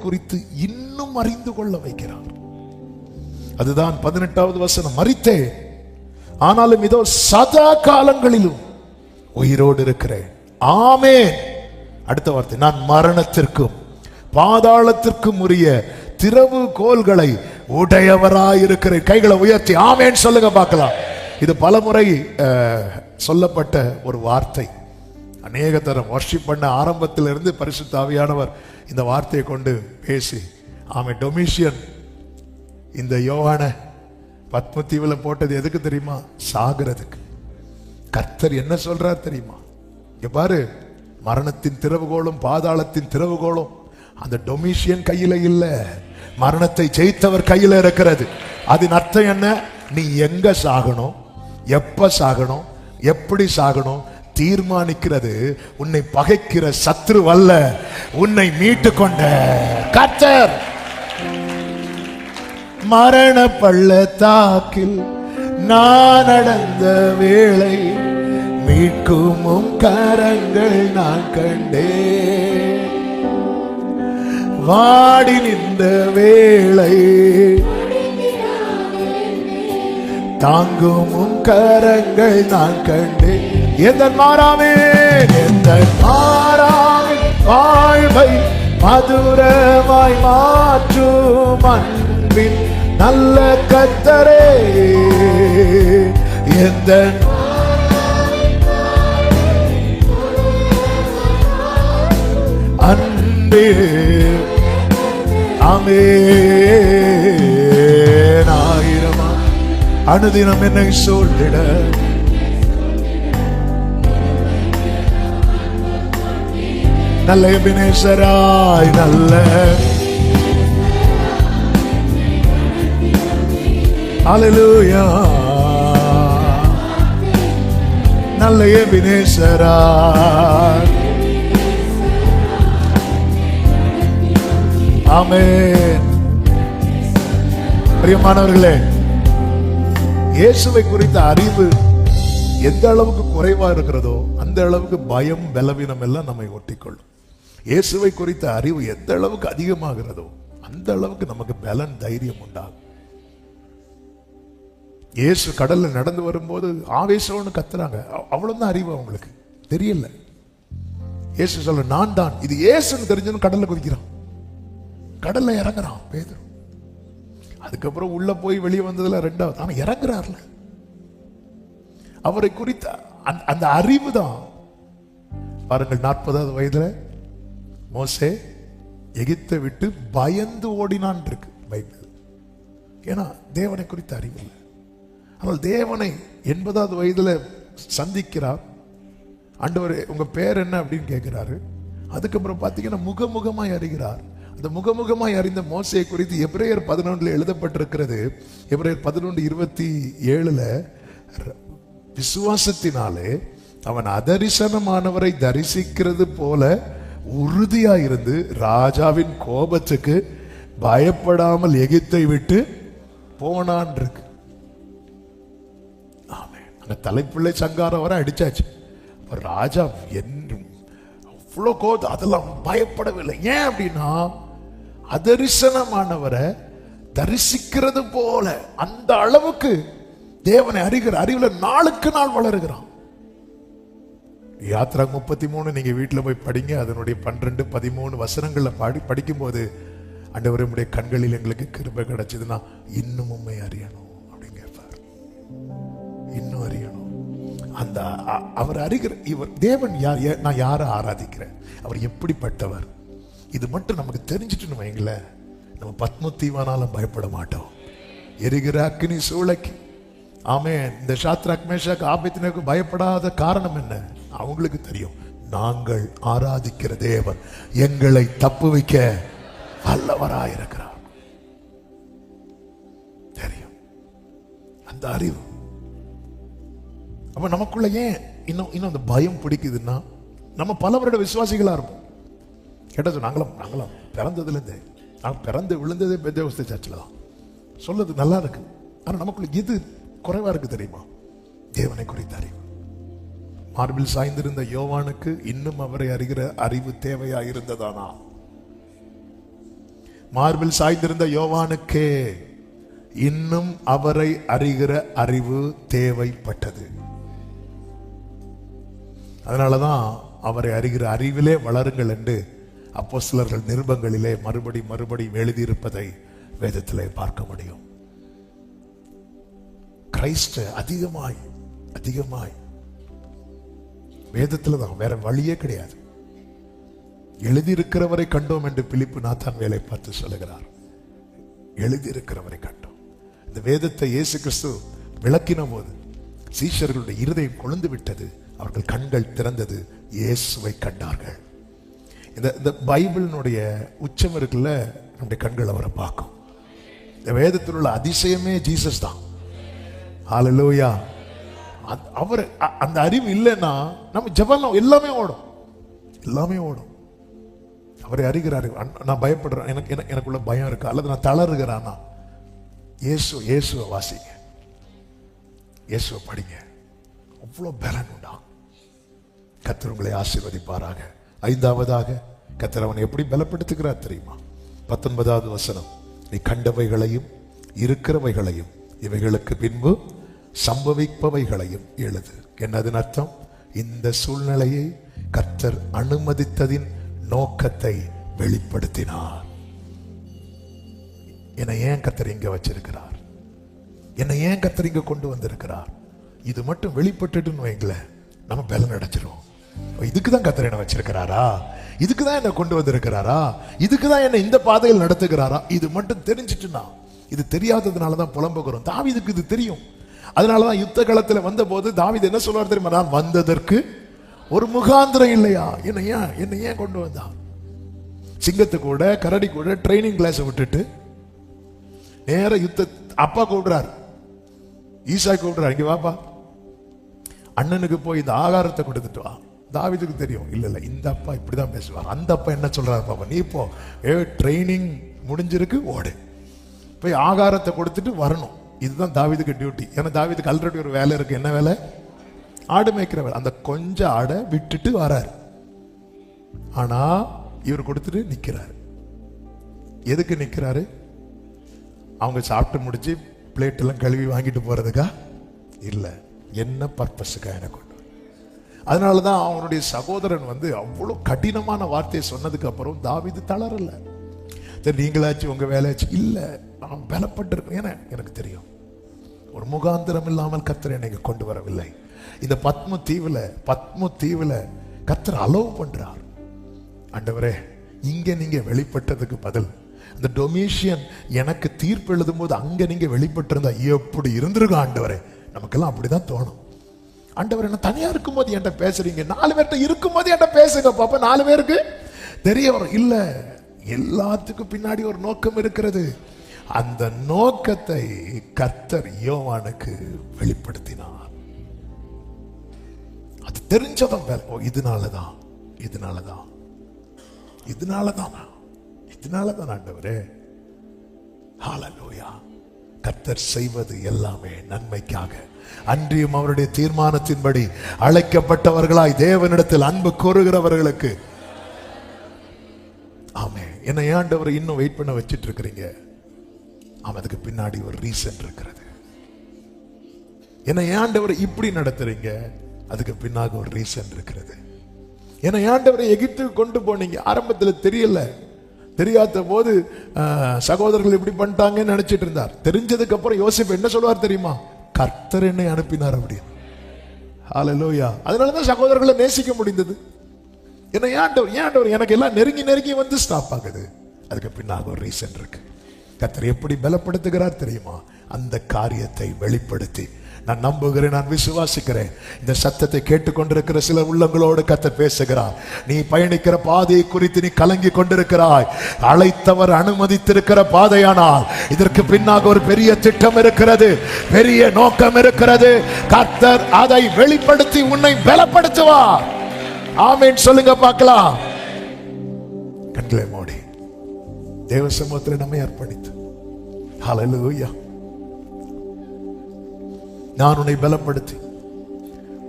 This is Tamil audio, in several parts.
குறித்து இன்னும் அறிந்து கொள்ள வைக்கிறார். அதுதான் 18வது வசனம். மரித்தேன், ஆனாலும் இதோ சதா காலங்களிலும் உயிரோடு இருக்கிறேன். ஆமென். அடுத்த வார்த்தை, நான் மரணத்திற்கும் பாதாளத்திற்கும் உரிய திறவுகோல்களை உடையவராயிருக்கிறேன். கைகளை உயர்த்தி ஆமென் சொல்லுங்க பார்க்கலாம். இது பலமுறை சொல்லப்பட்ட ஒரு வார்த்தை. அநேக தரம் வர்ஷிப் பண்ண ஆரம்பத்திலிருந்து பரிசுத்த ஆவியானவர் இந்த வார்த்தையை கொண்டு பேசி ஆமென். டொமிஷியன் இந்த யோவானை பத்மத்தீவுல போட்டது எதுக்கு தெரியுமா? சாகிறதுக்கு. கர்த்தர் என்ன சொல்றார் தெரியுமா? இங்க பாரு, மரணத்தின் திறவுகோலும் பாதாளத்தின் திறவுகோலும் அந்த டொமிஷியன் கையில இல்ல, மரணத்தை ஜெயித்தவர் கையில இருக்கிறது. அதன் அர்த்தம் என்ன? நீ எங்க சாகணும், எப்ப சாகணும், எப்படி சாகணும் தீர்மானிக்கிறது உன்னை பகைக்கிற சத்ரு அல்ல, உன்னை மீட்டு கொண்ட கர்த்தர். மரண பள்ளத்தாக்கில் நான் நடந்த வேளை மீட்கும் கரங்கள் நான் கண்டேன். வாடி நின்ற வேளை தாங்கும் கரங்கள் நான் கண்டேன். எந்த மாறாமே வாழ்வை மதுரமாய் மாற்றும் அன்பின் நல்ல கர்த்தரே, எந்த அன்பே ஆமென். ஆயிரமா அனுதினம் என்னை சொல்லிட நல்ல எபினேசராய் நல்ல ஹல்லேலூயா நல்ல எபினேசராய் ஆமென். பிரியமானவர்களே, இயேசுவை குறித்த அறிவு எந்த அளவுக்கு குறைவா இருக்கிறதோ அந்த அளவுக்கு பயம் பலவீனம் எல்லாம் நம்மை ஒட்டிக்கொள்ளும். இயேசுவை குறித்த அறிவு எந்த அளவுக்கு அதிகமாகிறதோ அந்த அளவுக்கு நமக்கு பலன் தைரியம் உண்டாகும். இயேசு கடல்ல நடந்து வரும்போது ஆவேசம்னு கத்துறாங்க. அவ்வளவுதான் அறிவு அவங்களுக்கு தெரியல. இயேசு சொல்ல நான் தான், இது இயேசுன்னு தெரிஞ்சு கடல்ல குதிக்கிறான், கடல்ல இறங்குறான் பேதுரு. அதுக்கப்புறம் உள்ள போய் வெளியே வந்ததுல ரெண்டாவது, ஆனா இறங்குறாருல. அவரை குறித்த அந்த அறிவு தான் பாருங்கள். 40வது வயதுல மோசே எகிப்தை விட்டு பயந்து ஓடினான் இருக்கு பைபிள். ஏன்னா தேவனை குறித்த அறிவு இல்லை. ஆனால் தேவனை 80வது வயதுல சந்திக்கிறார். ஆண்டவரே உங்க பேர் என்ன அப்படின்னு கேட்கிறாரு. அதுக்கப்புறம் பார்த்தீங்கன்னா முகமுகமாய் அறிகிறார். அந்த முகமுகமாய் அறிந்த மோசையை குறித்து எபிரேயர் 11 எழுதப்பட்டிருக்கிறது. எபிரேயர் 11:27 விசுவாசத்தினாலே அவன் அதரிசனமானவரை தரிசிக்கிறது போல உறுதியாயிருந்து ராஜாவின் கோபத்துக்கு பயப்படாமல் எகிப்தை விட்டு போனான் இருக்கு. அந்த தலைப்பிள்ளை சங்காரம் வர அடிச்சாச்சு. ராஜா அவ்வளோ கோபம், அதெல்லாம் பயப்படவில்லை. ஏன் அப்படின்னா அதரிசனமானவரை தரிசிக்கிறது போல அந்த அளவுக்கு தேவனை அறிகிற அறிவுல நாளுக்கு நாள் வளருகிறான். யாத்ரா 33 நீங்க வீட்டுல போய் படிங்க. அதனுடைய 12-13 வசனங்கள்ல படிக்கும் போது ஆண்டவரே உம்முடைய கண்களில் எங்களுக்கு கிருபை கிடைச்சதுன்னா இன்னும் உண்மை அறியணும் அப்படின்னு கேட்பார். இன்னும் அறியணும். அந்த அவர் அறிகிற இவர் தேவன் யார், நான் யாரை ஆராதிக்கிறேன், அவர் எப்படிப்பட்டவர், இது மட்டும் நமக்கு தெரிஞ்சிட்டு வைங்களேன், நம்ம பத்மத்தீவானாலும் பயப்பட மாட்டோம். எரிகிற அக்கினி சூளைக்கு ஆமென். இந்த சாத்ராக் மேஷாக் ஆபேத்நேகோ பயப்படாத காரணம் என்ன? அவங்களுக்கு தெரியும், நாங்கள் ஆராதிக்கிற தேவன் எங்களை தப்புவிக்க வல்லவராயிருக்கிறார். தெரியும் அந்த அறிவு. அப்ப நமக்குள்ள ஏன் இன்னும் அந்த பயம் பிடிக்குதுன்னா, நம்ம பல வருட விசுவாசிகளா இருப்போம். கேட்டது நாங்களாம் பிறந்ததுல இருந்தே, நாங்கள் பிறந்து விழுந்ததே பெந்தேகோஸ்தே சர்ச்சில் தான். சொல்றது நல்லா இருக்கு. ஆனா நமக்குள்ள எது குறைவா இருக்கு தெரியுமா? தேவனை குறித்த அறிவு. மார்பில் சாய்ந்திருந்த யோவானுக்கு இன்னும் அவரை அறிகிற அறிவு தேவையா இருந்ததானா? மார்பில் சாய்ந்திருந்த யோவானுக்கே இன்னும் அவரை அறிகிற அறிவு தேவைப்பட்டது. அதனாலதான் அவரை அறிகிற அறிவிலே வளருங்கள் என்று அப்போஸ்தலர்கள் நிருபங்களிலே மறுபடி எழுதியிருப்பதை வேதத்திலே பார்க்க முடியும். கிறிஸ்து அதிகமாய் வேதத்துல தான், வேற வழியே கிடையாது. எழுதியிருக்கிறவரை கண்டோம் என்று பிலிப்பு நாத்தான் வேலை பார்த்து சொல்லுகிறார். எழுதியிருக்கிறவரை கண்டோம். இந்த வேதத்தை இயேசு கிறிஸ்து விளக்கின போது சீஷர்களுடைய இருதயம் கொழுந்து விட்டது, அவர்கள் கண்கள் திறந்தது, இயேசுவை கண்டார்கள். இந்த பைபிளினுடைய உச்சம் இருக்குல்ல, நம்முடைய கண்கள் அவரை பார்க்கும். இந்த வேதத்தில் உள்ள அதிசயமே ஜீசஸ் தான். ஹல்லேலூயா. அவர் அந்த அறிவு இல்லைன்னா நம்ம ஜெபம் எல்லாமே ஓடும். அவரை அறிகிறாரு. நான் பயப்படுறேன், எனக்குள்ள பயம் இருக்கு, அல்லது நான் தளருகிறானா, இயேசுவை வாசிங்க, இயேசுவை படிங்க, அவ்வளவு பலன் உண்டா. கர்த்தர் உங்களை ஆசீர்வதிப்பாராக. ஐந்தாவதாக கர்த்தர் அவனை எப்படி பலப்படுத்துகிறார் தெரியுமா? 19வது வசனம், நீ கண்டவைகளையும் இருக்கிறவைகளையும் இவைகளுக்கு பின்பு சம்பவிப்பவைகளையும் எழுது. என்னது அர்த்தம்? இந்த சூழ்நிலையை கர்த்தர் அனுமதித்ததின் நோக்கத்தை வெளிப்படுத்தினார். என்னை ஏன் கர்த்தர் இங்க வச்சிருக்கிறார், என்னை ஏன் கர்த்தர் இங்க கொண்டு வந்திருக்கிறார், இது மட்டும் வெளிப்பட்டுன்னு வைங்களேன், நம்ம பலன் அடைச்சிரும். இதுக்குதான் கர்த்தர் என்ன வச்சிருக்கிறாரா, இதுக்குதான் என்ன கொண்டு வந்திருக்கிறாரா, இதுக்குதான் என்ன இந்த பாதையில் நடத்துகிறாரா, இது மட்டும் தெரிஞ்சிட்டுனா. இது தெரியாததுனாலதான் புலம்புகிறோம். தாவீதுக்கு இது தெரியும். அதனாலதான் யுத்த களத்துல வந்த போது தாவீது என்ன சொல்வார் தெரியுமா? நான் வந்ததற்கு ஒரு முகாந்திரம் இல்லையா, என்ன ஏன் கொண்டு வந்தா? சிங்கத்து கூட கரடி கூட ட்ரைனிங் கிளாஸ் விட்டுட்டு நேர யுத்த, அப்பா கூப்பிடுறாரு, ஈசா கூப்பிடுறாரு, இங்க வாப்பா, அண்ணனுக்கு போய் இந்த ஆகாரத்தை கொடுத்துட்டு வா. தாவீதுக்கு தெரியும், இல்ல இந்த அப்பா இப்படிதான் பேசுவார். அந்த அப்பா என்ன சொல்றாரு, பாப்பா நீ இப்போ ட்ரைனிங் முடிஞ்சிருக்கு, ஓடு போய் ஆகாரத்தை கொடுத்துட்டு வரணும். இதுதான் தாவீதுக்கு டியூட்டி. ஏன்னா தாவீதுக்கு ஆல்ரெடி ஒரு வேலை இருக்கு. என்ன வேலை? ஆடு மேய்க்கிற வேலை. அந்த கொஞ்சம் ஆடை விட்டுட்டு வராரு. ஆனா இவர் கொடுத்துட்டு நிக்கிறாரு. எதுக்கு நிக்கிறாரு? அவங்க சாப்பிட்டு முடிச்சு பிளேட் எல்லாம் கழுவி வாங்கிட்டு போறதுக்கா இல்ல, என்ன பர்பஸுக்கா எனக்கு கொண்டு. அதனாலதான் அவனுடைய சகோதரன் அவ்வளவு கடினமான வார்த்தையை சொன்னதுக்கு அப்புறம் தாவீது தளரல. நீங்களாச்சு உங்க வேலையாச்சு இல்ல, நான் பலப்பட்டு இருக்கேன். ஏன்னா எனக்கு தெரியும், ஒரு முகாந்திரம் இல்லாமல் கர்த்தர் என்னை கொண்டு வரவில்லை. இந்த பத்ம தீவுல கர்த்தர் அலோவ் பண்றார். ஆண்டவரே, இங்க நீங்க வெளிப்பட்டதுக்கு பதில் அந்த டொமிஷியன் எனக்கு தீர்ப்பு எழுதும் போது அங்க நீங்க வெளிப்பட்டிருந்தா எப்படி இருந்திருக்கும் ஆண்டவரே. நமக்கெல்லாம் அப்படிதான் தோணும். ஆண்டவர் என்ன தனியா இருக்கும் போது என்கிட்ட பேசுறீங்க, 4 பேர்கிட்ட இருக்கும் போது என்கிட்ட பேசுங்க பாப்பா, 4 பேருக்கு தெரிய வரும். இல்ல, எல்லாத்துக்கும் பின்னாடி ஒரு நோக்கம் இருக்கிறது. அந்த நோக்கத்தை கர்த்தர் யோவானுக்கு வெளிப்படுத்தினார். அது தெரிஞ்சதும் இதனாலதான் ஆண்டவரே. ஹல்லேலூயா. கர்த்தர் செய்வது எல்லாமே நன்மைக்காக, அன்றியும் அவருடைய தீர்மானத்தின்படி அழைக்கப்பட்டவர்களாய் தேவனிடத்தில் அன்பு கூறுகிறவர்களுக்கு. ஆமே. என்ன ஆண்டவர் இன்னும் வெயிட் பண்ண வச்சிட்டு இருக்கிறீங்க? அதுக்கு பின்னாடி ஒரு ரீசன் இருக்கிறது. என்ன ஆண்டவர் இப்படி நடத்துறீங்க? அதுக்கு பின்னாடி ஒரு ரீசன் இருக்கிறது. என்ன ஆண்டவரை எகிப்துக்கு கொண்டு போனீங்க, ஆரம்பத்தில் தெரியாத போது சகோதரர்கள் இப்படி பண்ணிட்டாங்கன்னு நினைச்சிட்டு இருந்தார். தெரிஞ்சதுக்கு அப்புறம் யோசிப்பு என்ன சொல்லுவார் தெரியுமா? கர்த்தர் என்னை அனுப்பினார் அப்படின்னு. ஹல்லேலூயா. அதனாலதான் சகோதரர்களை நேசிக்க முடிந்தது. என்ன ஆண்டவர் எனக்கு எல்லாம் நெருங்கி வந்து ஸ்டாப் ஆகுது. அதுக்கு பின்னாக ஒரு ரீசன் இருக்கு. கர்த்தர் எப்படி பலப்படுத்துகிறார் தெரியுமா? அந்த காரியத்தை வெளிப்படுத்தி. நான் நம்புகிறேன், நான் விசுவாசிக்கிறேன். இந்த சத்தத்தை கேட்டுக்கொண்டிருக்கிற சில உள்ளங்களோடு கர்த்தர் பேசுகிறார். நீ பயணிக்கிற பாதையை குறித்து நீ கலங்கி கொண்டிருக்கிறாய். அழைத்தவர் அனுமதித்திருக்கிற பாதையானால் இதற்கு பின்னாக ஒரு பெரிய திட்டம் இருக்கிறது, பெரிய நோக்கம் இருக்கிறது. கர்த்தர் அதை வெளிப்படுத்தி உன்னை பலப்படுத்துவார். ஆமென் சொல்லுங்க பார்க்கலாம். கண்களை மூடி தேவ சமூகத்தில் நம்மை அர்ப்பணித்து, ஹல்லேலூயா. நான் உன்னை பலப்படுத்தி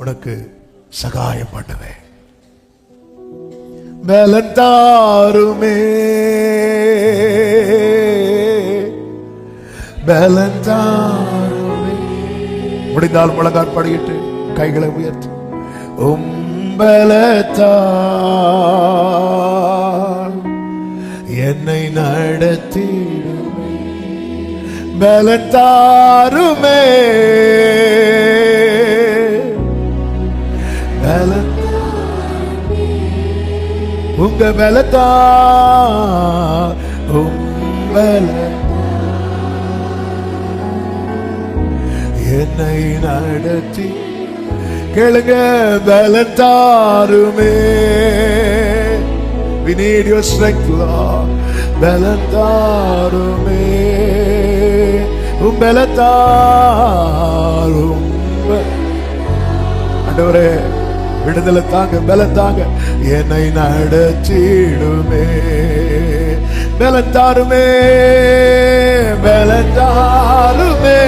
உனக்கு சகாயம் பண்ணுவேன். பலன் தாருமே, பலன் தாருமே. முடிந்தால் முழங்கால் படியிட்டு கைகளை உயர்த்து. பலத்தால் என்னை நடத்திடுமே, பலன் தாருமே, பலன் உங்க பலத்தா, என்னை நடத்தி. கேளுங்க, பலன் தாருமே. We need your strength, Lord. பலன் தாருமே, பலன் தாரும். ஆண்டவரே விடுதலை தாங்க, பலன் தாங்க, என்னை நடத்திடுமே, பலன் தாருமே, பலன் தாருமே.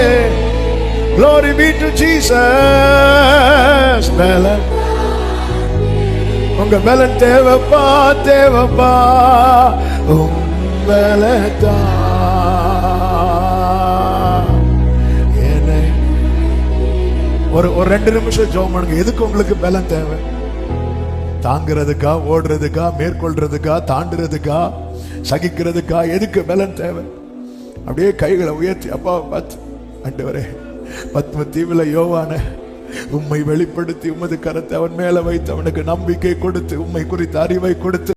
Glory be to Jesus. பலன் உங்க பலன் தேவப்பா, தேவப்பா, பலத்தா என்னை. ஒரு 2 நிமிஷம் ஜெபம் பண்ணுங்க. எதுக்கு உங்களுக்கு பலன் தேவை? தாங்கிறதுக்கா, ஓடுறதுக்கா, மேற்கொள்றதுக்கா, தாண்டுறதுக்கா, சகிக்கிறதுக்கா? எதுக்கு பலன் தேவை? அப்படியே கைகளை உயர்த்தி அப்பா பார்த்து, ஆண்டவரே பத்ம தீவுல யோவான உம்மை வெளிப்படுத்தி உமது கரத்தை அவன் மேல வைத்து அவனுக்கு நம்பிக்கை கொடுத்து உம்மை குறித்த அறிவை கொடுத்து